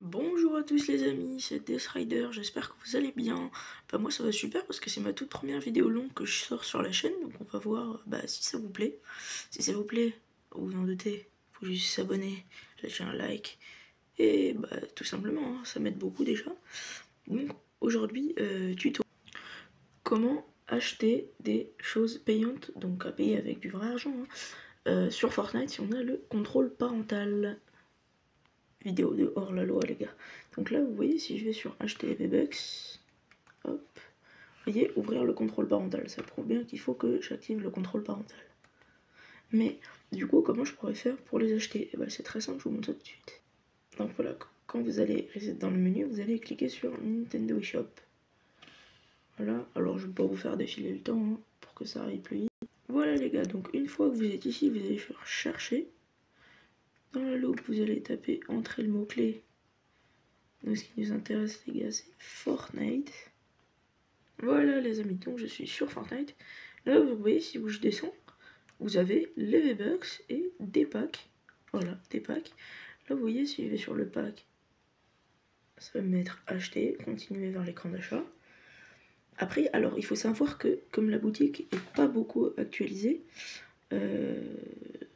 Bonjour à tous les amis, c'est Death Rider, j'espère que vous allez bien. Moi ça va super parce que c'est ma toute première vidéo longue que je sors sur la chaîne, donc on va voir si ça vous plaît. Si ça vous plaît, vous vous en doutez, faut juste s'abonner, lâcher un like, et tout simplement, hein, ça m'aide beaucoup déjà. Donc aujourd'hui, tuto. Comment acheter des choses payantes, donc à payer avec du vrai argent, hein, sur Fortnite si on a le contrôle parental. Vidéo de hors la loi les gars. Donc là vous voyez, si je vais sur acheter V-Bucks, hop, vous voyez, ouvrir le contrôle parental, ça prouve bien qu'il faut que j'active le contrôle parental. Mais du coup comment je pourrais faire pour les acheter? C'est très simple, je vous montre ça tout de suite. Donc voilà, quand vous allez reset dans le menu, vous allez cliquer sur Nintendo eShop. Voilà, alors je vais pas vous faire défiler le temps hein, pour que ça arrive plus vite. Voilà les gars, donc une fois que vous êtes ici, vous allez sur chercher. Dans la loupe, vous allez taper entrer le mot-clé. Donc ce qui nous intéresse les gars, c'est Fortnite. Voilà les amis, donc je suis sur Fortnite. Là vous voyez, si je descends, vous avez les V-Bucks et des packs. Voilà, des packs. Là vous voyez, si je vais sur le pack, ça va me mettre acheter, continuer vers l'écran d'achat. Après, alors il faut savoir que comme la boutique est pas beaucoup actualisée,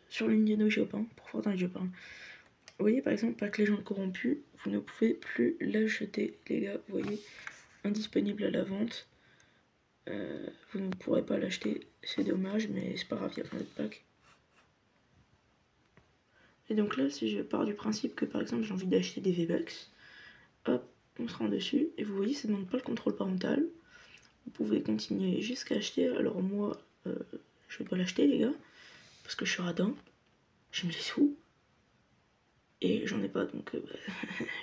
sur le Nintendo Shop, hein, pour Fortnite je parle. Vous voyez par exemple, pack légende corrompue, vous ne pouvez plus l'acheter les gars, vous voyez, indisponible à la vente. Vous ne pourrez pas l'acheter, c'est dommage, mais c'est pas grave, il y a plein d'autres packs. Et donc là, si je pars du principe que par exemple j'ai envie d'acheter des V-Bucks, hop, on se rend dessus, et vous voyez, ça ne demande pas le contrôle parental. Vous pouvez continuer jusqu'à acheter. Alors moi, je vais pas l'acheter les gars, parce que je suis radin, j'aime les sous, et j'en ai pas, donc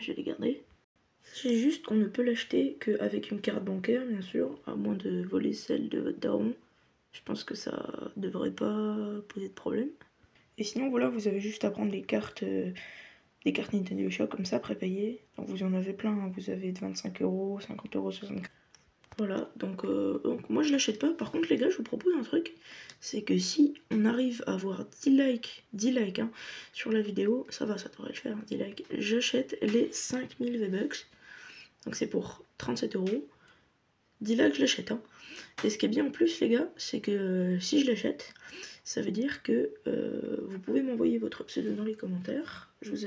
je vais les garder. C'est juste qu'on ne peut l'acheter qu'avec une carte bancaire, bien sûr, à moins de voler celle de votre daron. Je pense que ça devrait pas poser de problème. Et sinon, voilà, vous avez juste à prendre les cartes Nintendo Shop comme ça, prépayées. Donc vous en avez plein, hein. Vous avez de 25 €, 50 €, 60 €. Voilà, donc moi je l'achète pas. Par contre, les gars, je vous propose un truc. C'est que si on arrive à avoir 10 likes hein, sur la vidéo, ça va, ça devrait le faire, 10 likes. J'achète les 5000 V-Bucks. Donc c'est pour 37 €. 10 likes, je l'achète. Hein. Et ce qui est bien en plus, les gars, c'est que si je l'achète, ça veut dire que vous pouvez m'envoyer votre pseudo dans les commentaires. Je vous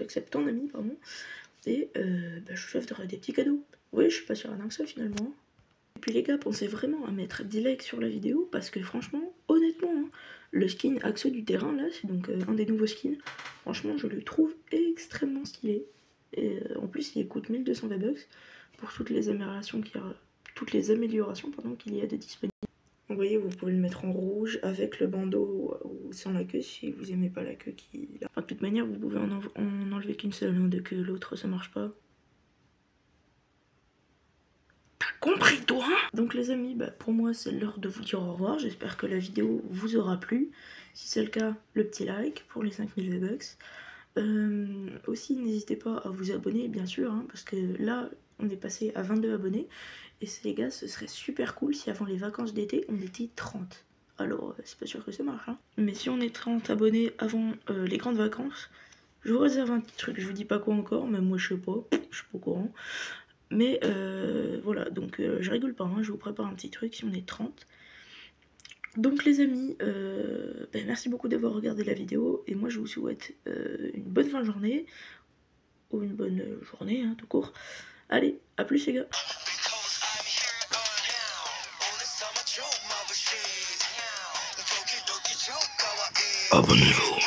accepte en ami, pardon. Et je vous offre des petits cadeaux. Oui, je suis pas sûr à que ça finalement. Et puis les gars, pensez vraiment à mettre 10 likes sur la vidéo parce que franchement, honnêtement, hein, le skin Axe du terrain là, c'est donc un des nouveaux skins. Franchement, je le trouve extrêmement stylé. Et en plus, il coûte 1200 V-Bucks pour toutes les améliorations qu'il y a de disponibles. Vous voyez, vous pouvez le mettre en rouge avec le bandeau ou sans la queue si vous aimez pas la queue qui... Enfin, de toute manière, vous pouvez en enlever qu'une seule, hein, dès que l'autre ça marche pas. T'as compris toi? Donc les amis, pour moi c'est l'heure de vous dire au revoir. J'espère que la vidéo vous aura plu. Si c'est le cas, le petit like pour les 5000 V-Bucks. Aussi n'hésitez pas à vous abonner bien sûr, hein, parce que là on est passé à 22 abonnés. Et les gars, ce serait super cool si avant les vacances d'été on était 30. Alors c'est pas sûr que ça marche, hein. Mais si on est 30 abonnés avant les grandes vacances, je vous réserve un petit truc. Je vous dis pas quoi encore, même moi je sais pas, je suis pas au courant. Mais voilà, donc je rigole pas, hein, je vous prépare un petit truc si on est 30. Donc les amis, merci beaucoup d'avoir regardé la vidéo. Et moi je vous souhaite une bonne fin de journée. Ou une bonne journée, hein, tout court. Allez, à plus les gars. Abonnez-vous.